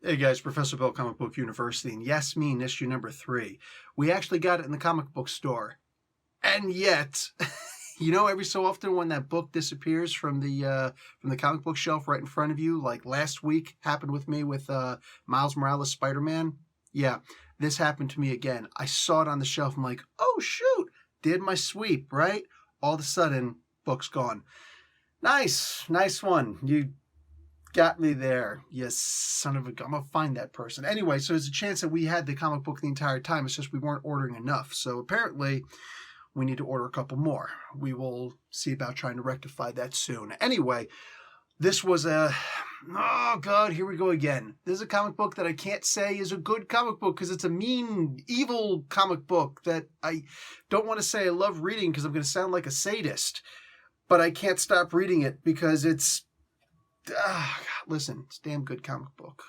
Hey guys, Professor Bill, Comic Book University, and Yasmeen, issue number 3. We actually got it in the comic book store. And yet, every so often when that book disappears from the comic book shelf right in front of you, like last week happened with me with Miles Morales Spider-Man. Yeah, this happened to me again. I saw it on the shelf. I'm like, oh shoot, did my sweep, right? All of a sudden, book's gone. Nice one. You got me there, you son of a gun. I'm gonna find that person. Anyway, so there's a chance that we had the comic book the entire time. It's just we weren't ordering enough. So apparently, we need to order a couple more. We will see about trying to rectify that soon. Anyway, this was oh god, here we go again. This is a comic book that I can't say is a good comic book because it's a mean, evil comic book that I don't want to say I love reading because I'm going to sound like a sadist. But I can't stop reading it because it's listen, it's a damn good comic book.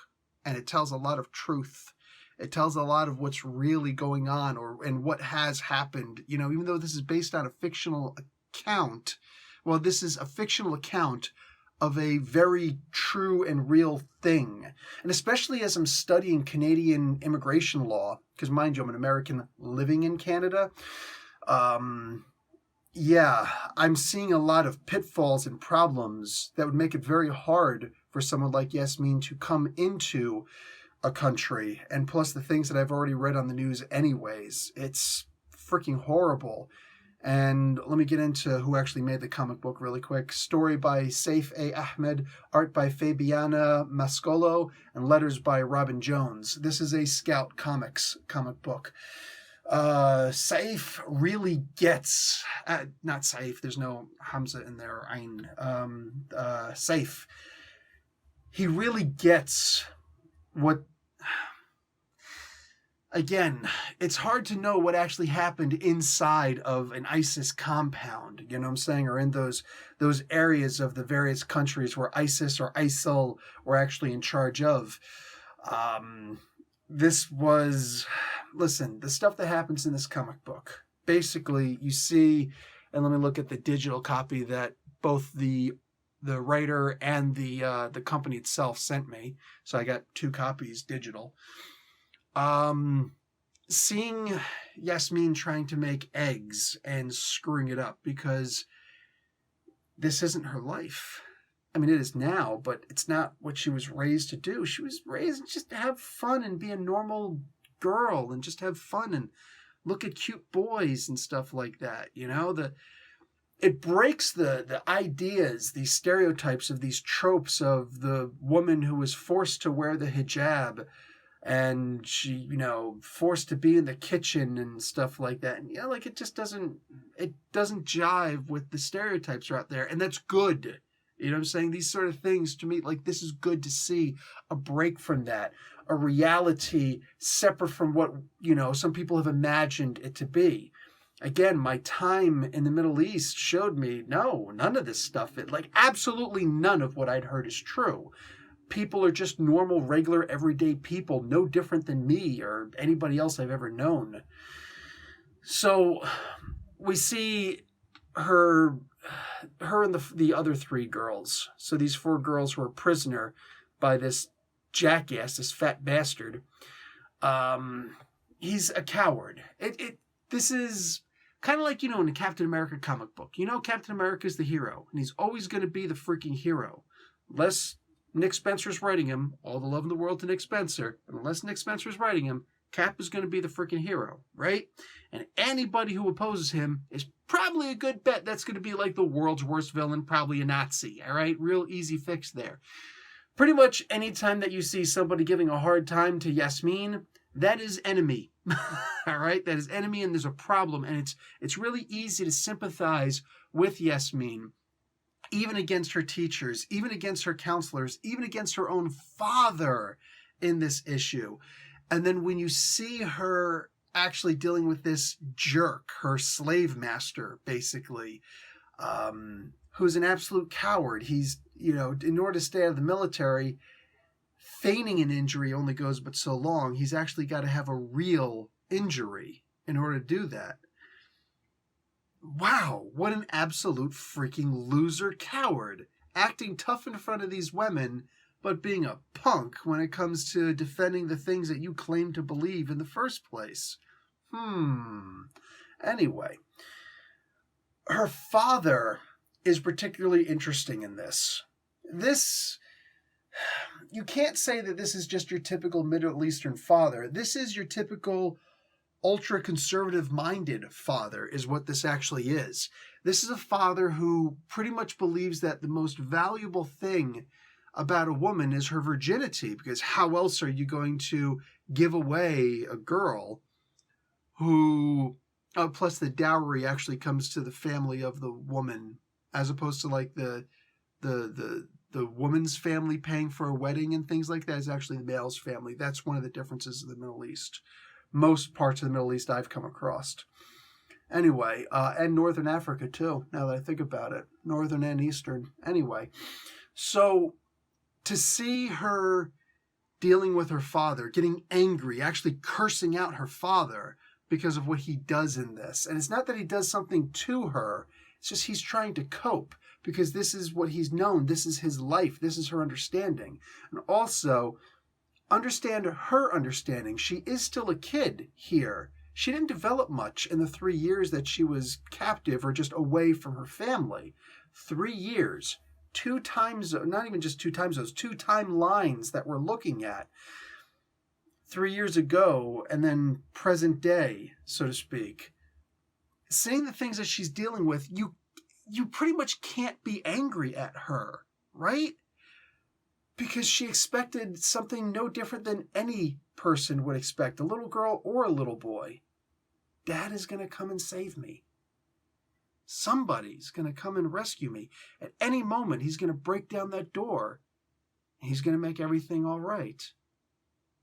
And it tells a lot of truth. It tells a lot of what's really going on and what has happened. Even though this is based on a fictional account, well, this is a fictional account of a very true and real thing. And especially as I'm studying Canadian immigration law, because mind you, I'm an American living in Canada, yeah, I'm seeing a lot of pitfalls and problems that would make it very hard for someone like Yasmeen to come into a country. And plus the things that I've already read on the news anyways. It's freaking horrible. And let me get into who actually made the comic book really quick. Story by Saif A. Ahmed, art by Fabiana Mascolo, and letters by Robin Jones. This is a Scout Comics comic book. Saif really gets, not Saif, there's no Hamza in there, Ain, Saif. He really gets what, again, it's hard to know what actually happened inside of an ISIS compound, you know what I'm saying, or in those areas of the various countries where ISIS or ISIL were actually in charge of. This was, listen, the stuff that happens in this comic book, basically you see, and let me look at the digital copy that both the writer and the company itself sent me. So I got 2 copies digital. Seeing Yasmeen trying to make eggs and screwing it up because this isn't her life. I mean, it is now, but it's not what she was raised to do. She was raised just to have fun and be a normal girl and just have fun and look at cute boys and stuff like that. It breaks the ideas, these stereotypes of these tropes of the woman who was forced to wear the hijab and she, forced to be in the kitchen and stuff like that. And it just doesn't jive with the stereotypes are out there. And that's good. You know what I'm saying? These sort of things, to me, this is good to see a break from that. A reality separate from what, some people have imagined it to be. Again, my time in the Middle East showed me, no, none of this stuff, absolutely none of what I'd heard is true. People are just normal, regular, everyday people, no different than me or anybody else I've ever known. So we see her and the other 3 girls. So these 4 girls who are prisoner by this jackass, this fat bastard. He's a coward. This is kind of like, in a Captain America comic book. Captain America is the hero, and he's always going to be the freaking hero. Unless Nick Spencer's writing him, all the love in the world to Nick Spencer, and unless Nick Spencer's writing him, Cap is going to be the freaking hero, right? And anybody who opposes him is probably a good bet that's going to be like the world's worst villain, probably a Nazi, all right? Real easy fix there. Pretty much anytime that you see somebody giving a hard time to Yasmeen, that is enemy, all right? That is enemy, and there's a problem, and it's really easy to sympathize with Yasmeen, even against her teachers, even against her counselors, even against her own father in this issue. And then when you see her actually dealing with this jerk, her slave master, basically, who's an absolute coward. He's, in order to stay out of the military, feigning an injury only goes but so long. He's actually got to have a real injury in order to do that. Wow, what an absolute freaking loser coward. Acting tough in front of these women, but being a punk when it comes to defending the things that you claim to believe in the first place. Anyway, her father is particularly interesting in this. You can't say that this is just your typical Middle Eastern father. This is your typical ultra-conservative minded father is what this actually is. This is a father who pretty much believes that the most valuable thing about a woman is her virginity, because how else are you going to give away a girl who, plus the dowry actually comes to the family of the woman, as opposed to like the woman's family paying for a wedding and things like that is actually the male's family. That's one of the differences in the Middle East. Most parts of the Middle East I've come across. Anyway, and Northern Africa too, now that I think about it. Northern and Eastern. Anyway, so to see her dealing with her father, getting angry, actually cursing out her father because of what he does in this. And it's not that he does something to her, it's just he's trying to cope because this is what he's known. This is his life. This is her understanding. And also, understand her understanding. She is still a kid here. She didn't develop much in the 3 years that she was captive or just away from her family. 3 years. 2 times, not even just 2 times, those 2 timelines that we're looking at. 3 years ago and then present day, so to speak. Seeing the things that she's dealing with, you pretty much can't be angry at her, right? Because she expected something no different than any person would expect, a little girl or a little boy. Dad is going to come and save me. Somebody's going to come and rescue me. At any moment, he's going to break down that door. And he's going to make everything all right.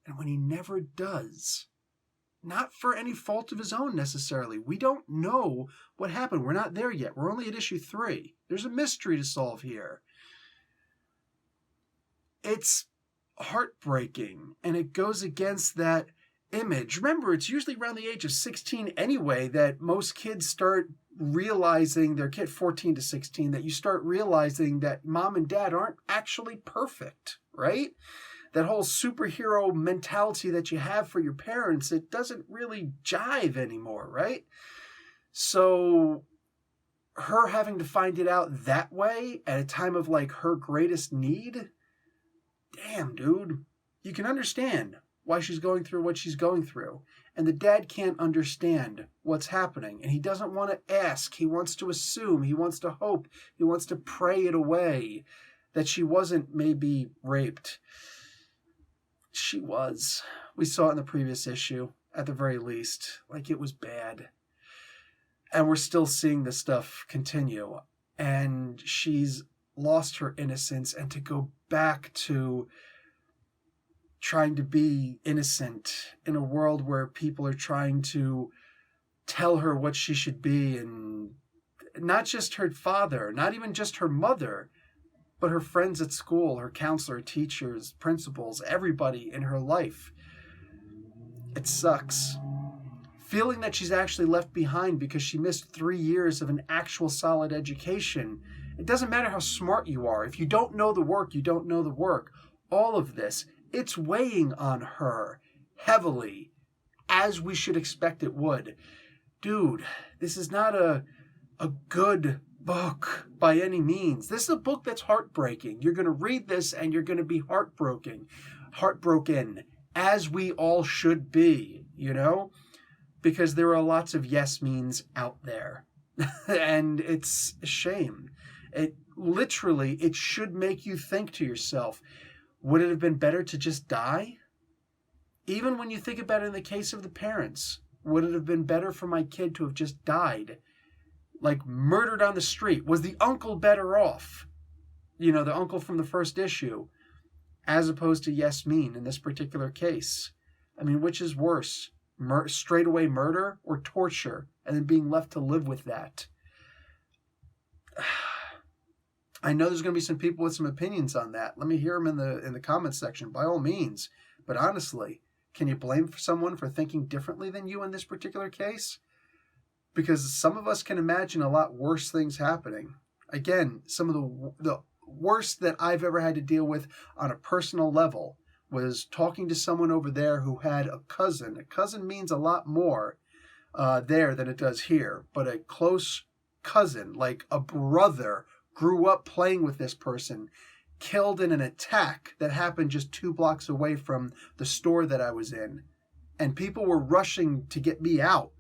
And when he never does, not for any fault of his own necessarily. We don't know what happened. We're not there yet. We're only at issue 3. There's a mystery to solve here. It's heartbreaking, and it goes against that image. Remember, it's usually around the age of 16 anyway that most kids start realizing, their kid 14 to 16, that you start realizing that mom and dad aren't actually perfect, right? That whole superhero mentality that you have for your parents, it doesn't really jive anymore, right? So her having to find it out that way at a time of like her greatest need, damn, dude, you can understand why she's going through what she's going through. And the dad can't understand what's happening. And he doesn't want to ask. He wants to assume. He wants to hope. He wants to pray it away that she wasn't maybe raped. She was. We saw it in the previous issue, at the very least. Like, it was bad. And we're still seeing this stuff continue. And she's lost her innocence, and to go back to trying to be innocent in a world where people are trying to tell her what she should be, and not just her father, not even just her mother, but her friends at school, her counselor, teachers, principals, everybody in her life. It sucks. Feeling that she's actually left behind because she missed 3 years of an actual solid education. It doesn't matter how smart you are. If you don't know the work, you don't know the work. All of this, it's weighing on her heavily, as we should expect it would. Dude, this is not a good book by any means. This is a book that's heartbreaking. You're going to read this and you're going to be heartbroken, as we all should be, you know? Because there are lots of Yasmeens out there. And it's a shame. It should make you think to yourself, would it have been better to just die? Even when you think about it in the case of the parents, would it have been better for my kid to have just died? Like murdered on the street? Was the uncle better off? You know, the uncle from the first issue, as opposed to Yasmeen in this particular case. I mean, which is worse? Straight away murder or torture, and then being left to live with that? I know there's going to be some people with some opinions on that. Let me hear them in the comments section, by all means. But honestly, can you blame someone for thinking differently than you in this particular case? Because some of us can imagine a lot worse things happening. Again, some of the worst that I've ever had to deal with on a personal level was talking to someone over there who had a cousin. A cousin means a lot more there than it does here, but a close cousin, like a brother, grew up playing with this person, killed in an attack that happened just 2 blocks away from the store that I was in. And people were rushing to get me out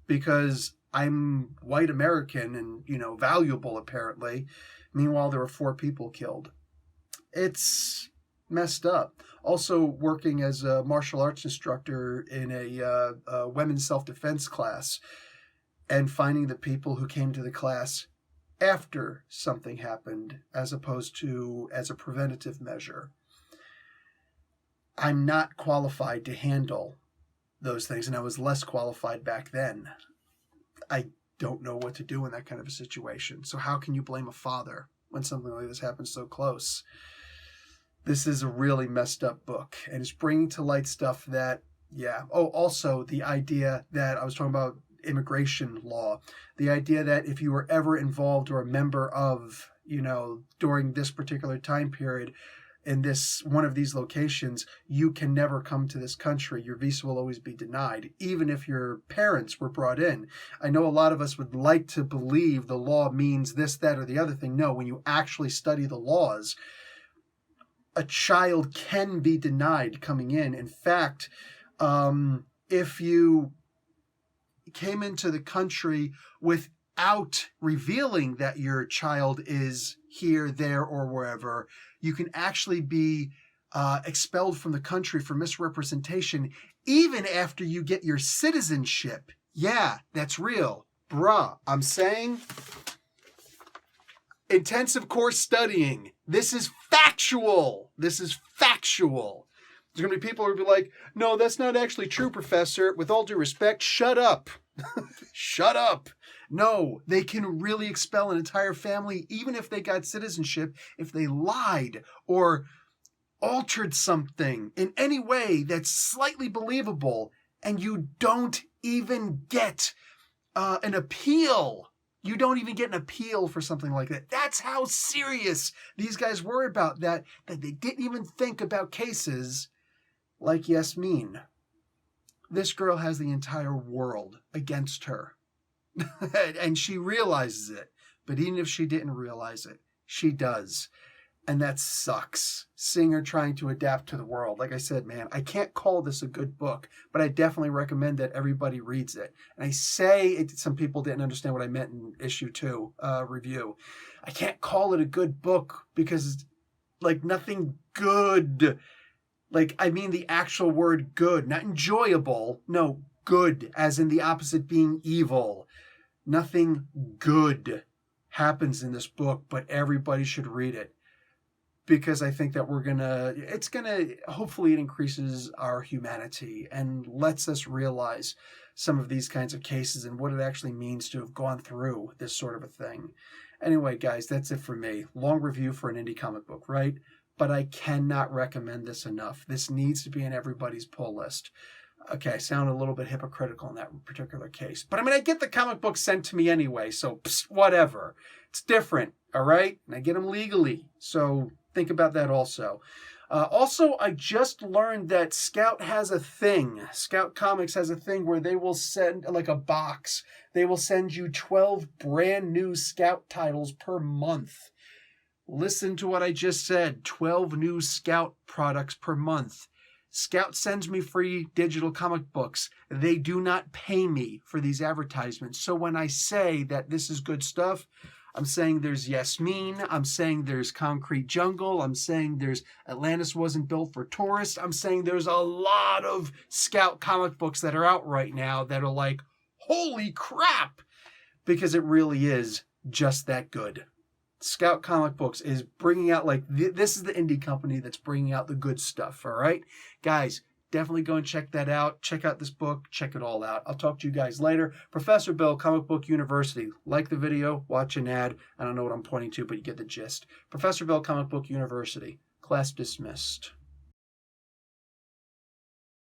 because I'm white American and, valuable apparently. Meanwhile, there were 4 people killed. It's messed up. Also working as a martial arts instructor in a women's self-defense class and finding the people who came to the class after something happened as opposed to as a preventative measure. I'm not qualified to handle those things, and I was less qualified back then. I don't know what to do in that kind of a situation. So how can you blame a father when something like this happens so close? This is a really messed up book, and it's bringing to light stuff that, also the idea that I was talking about immigration law, the idea that if you were ever involved or a member of, during this particular time period in this one of these locations, you can never come to this country. Your visa will always be denied, even if your parents were brought in. I know a lot of us would like to believe the law means this, that, or the other thing. No, when you actually study the laws, a child can be denied coming in. In fact, if you came into the country without revealing that your child is here, there, or wherever, you can actually be expelled from the country for misrepresentation even after you get your citizenship. Yeah, that's real. Bruh, I'm saying intensive course studying. This is factual. This is factual. There's going to be people who will be like, no, that's not actually true, professor. With all due respect, shut up. Shut up. No, they can really expel an entire family, even if they got citizenship, if they lied or altered something in any way that's slightly believable, and you don't even get an appeal. You don't even get an appeal for something like that. That's how serious these guys were about that they didn't even think about cases like Yasmeen. This girl has the entire world against her. And she realizes it. But even if she didn't realize it, she does. And that sucks. Seeing her trying to adapt to the world. Like I said, man, I can't call this a good book, but I definitely recommend that everybody reads it. And I say it, some people didn't understand what I meant in issue 2 review. I can't call it a good book because nothing good. I mean the actual word good, not enjoyable. No, good, as in the opposite being evil. Nothing good happens in this book, but everybody should read it. Because I think that hopefully it increases our humanity and lets us realize some of these kinds of cases and what it actually means to have gone through this sort of a thing. Anyway, guys, that's it for me. Long review for an indie comic book, right? But I cannot recommend this enough. This needs to be in everybody's pull list. Okay, I sound a little bit hypocritical in that particular case. But I get the comic books sent to me anyway, so whatever. It's different, all right? And I get them legally, so think about that also. Also, I just learned that Scout has a thing. Scout Comics has a thing where they will send, a box. They will send you 12 brand new Scout titles per month. Listen to what I just said. 12 new Scout products per month. Scout sends me free digital comic books. They do not pay me for these advertisements. So when I say that this is good stuff, I'm saying there's Yasmeen. I'm saying there's Concrete Jungle. I'm saying there's Atlantis Wasn't Built for Tourists. I'm saying there's a lot of Scout comic books that are out right now that are like, holy crap, because it really is just that good. Scout Comic Books is bringing out, this is the indie company that's bringing out the good stuff, all right? Guys, definitely go and check that out. Check out this book. Check it all out. I'll talk to you guys later. Professor Bill, Comic Book University. Like the video, watch an ad. I don't know what I'm pointing to, but you get the gist. Professor Bill, Comic Book University. Class dismissed.